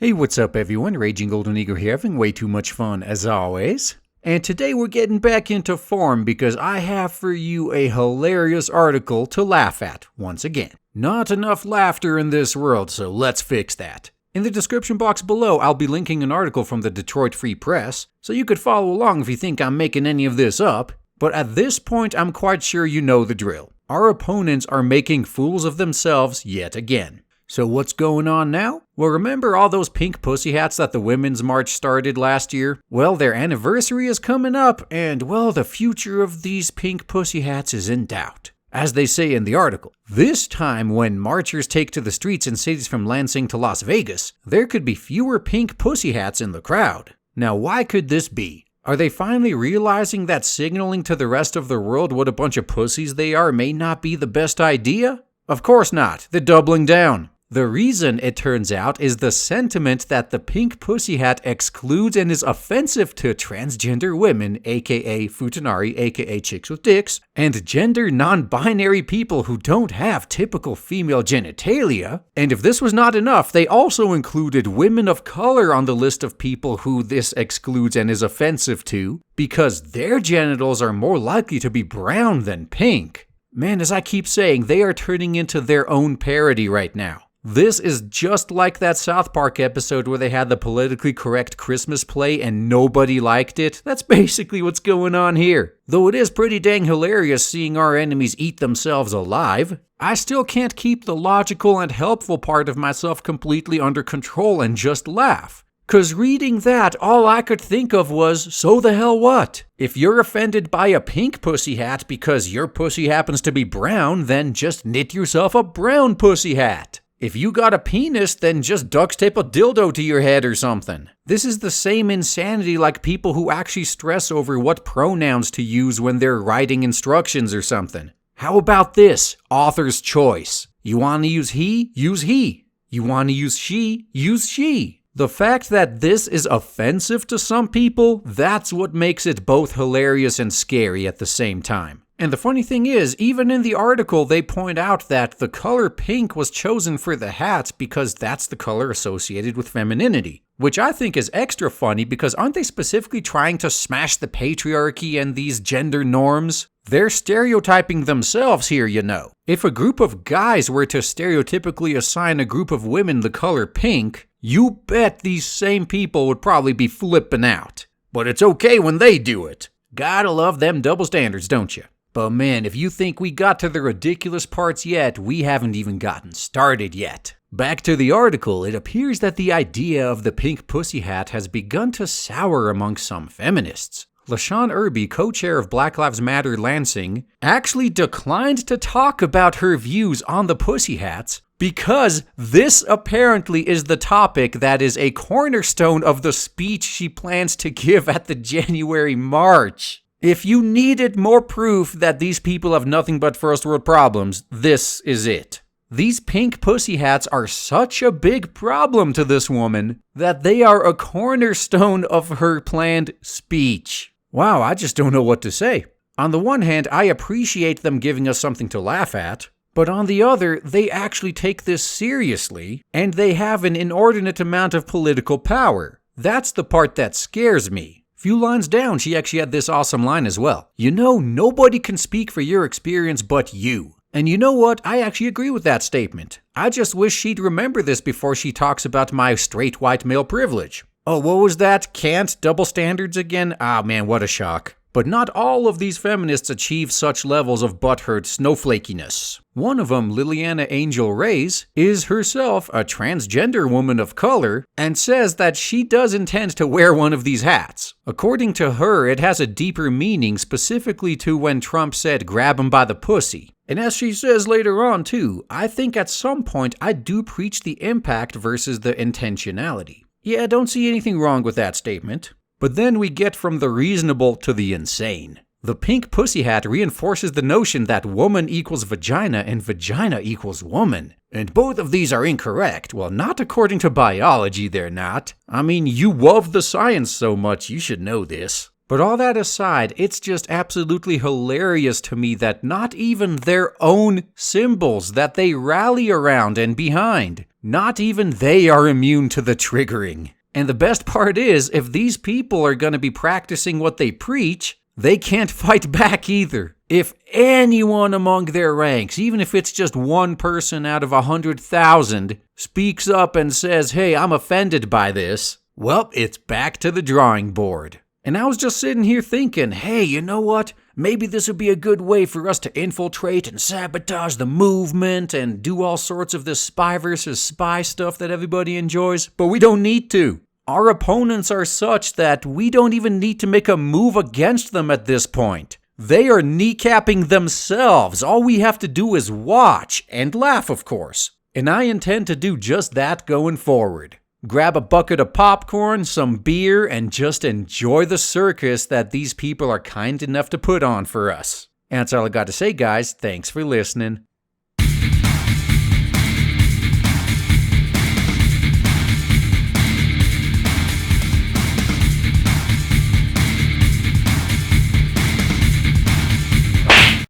Hey, what's up everyone? Raging Golden Eagle here, having way too much fun as always. And today we're getting back into form because I have for you a hilarious article to laugh at once again. Not enough laughter in this world, so let's fix that. In the description box below, I'll be linking an article from the Detroit Free Press, so you could follow along if you think I'm making any of this up. But at this point, I'm quite sure you know the drill. Our opponents are making fools of themselves yet again. So what's going on now? Well, remember all those pink pussy hats that the Women's March started last year? Well, their anniversary is coming up, and well, the future of these pink pussy hats is in doubt. As they say in the article, this time when marchers take to the streets in cities from Lansing to Las Vegas, there could be fewer pink pussy hats in the crowd. Now, why could this be? Are they finally realizing that signaling to the rest of the world what a bunch of pussies they are may not be the best idea? Of course not. They're doubling down. The reason, it turns out, is the sentiment that the pink pussy hat excludes and is offensive to transgender women, aka futanari, aka chicks with dicks, and gender non-binary people who don't have typical female genitalia. And if this was not enough, they also included women of color on the list of people who this excludes and is offensive to, because their genitals are more likely to be brown than pink. Man, as I keep saying, they are turning into their own parody right now. This is just like that South Park episode where they had the politically correct Christmas play and nobody liked it. That's basically what's going on here. Though it is pretty dang hilarious seeing our enemies eat themselves alive, I still can't keep the logical and helpful part of myself completely under control and just laugh. 'Cause reading that, all I could think of was, so the hell what? If you're offended by a pink pussy hat because your pussy happens to be brown, then just knit yourself a brown pussy hat. If you got a penis, then just duct tape a dildo to your head or something. This is the same insanity like people who actually stress over what pronouns to use when they're writing instructions or something. How about this? Author's choice. You want to use he? Use he. You want to use she? Use she. The fact that this is offensive to some people, that's what makes it both hilarious and scary at the same time. And the funny thing is, even in the article, they point out that the color pink was chosen for the hats because that's the color associated with femininity. Which I think is extra funny because aren't they specifically trying to smash the patriarchy and these gender norms? They're stereotyping themselves here, you know. If a group of guys were to stereotypically assign a group of women the color pink, you bet these same people would probably be flipping out. But it's okay when they do it. Gotta love them double standards, don't you? But man, if you think we got to the ridiculous parts yet, we haven't even gotten started yet. Back to the article, it appears that the idea of the pink pussy hat has begun to sour among some feminists. LaShawn Irby, co-chair of Black Lives Matter Lansing, actually declined to talk about her views on the pussy hats because this apparently is the topic that is a cornerstone of the speech she plans to give at the January March. If you needed more proof that these people have nothing but first world problems, this is it. These pink pussy hats are such a big problem to this woman that they are a cornerstone of her planned speech. Wow, I just don't know what to say. On the one hand, I appreciate them giving us something to laugh at, but on the other, they actually take this seriously, and they have an inordinate amount of political power. That's the part that scares me. Few lines down, she actually had this awesome line as well. You know, nobody can speak for your experience but you. And you know what? I actually agree with that statement. I just wish she'd remember this before she talks about my straight white male privilege. Oh, what was that? Can't double standards again? Ah, man, what a shock. But not all of these feminists achieve such levels of butthurt snowflakiness. One of them, Liliana Angel Reyes, is herself a transgender woman of color and says that she does intend to wear one of these hats. According to her, it has a deeper meaning specifically to when Trump said grab him by the pussy. And as she says later on too, I think at some point I do preach the impact versus the intentionality. Yeah, I don't see anything wrong with that statement. But then we get from the reasonable to the insane. The pink pussy hat reinforces the notion that woman equals vagina and vagina equals woman. And both of these are incorrect. Well, not according to biology, they're not. I mean, you love the science so much, you should know this. But all that aside, it's just absolutely hilarious to me that not even their own symbols that they rally around and behind, not even they are immune to the triggering. And the best part is, if these people are going to be practicing what they preach, they can't fight back either. If anyone among their ranks, even if it's just one person out of 100,000, speaks up and says, hey, I'm offended by this, well, it's back to the drawing board. And I was just sitting here thinking, hey, you know what? Maybe this would be a good way for us to infiltrate and sabotage the movement and do all sorts of this spy versus spy stuff that everybody enjoys. But we don't need to. Our opponents are such that we don't even need to make a move against them at this point. They are kneecapping themselves. All we have to do is watch and laugh, of course. And I intend to do just that going forward. Grab a bucket of popcorn, some beer, and just enjoy the circus that these people are kind enough to put on for us. And that's all I got to say, guys. Thanks for listening.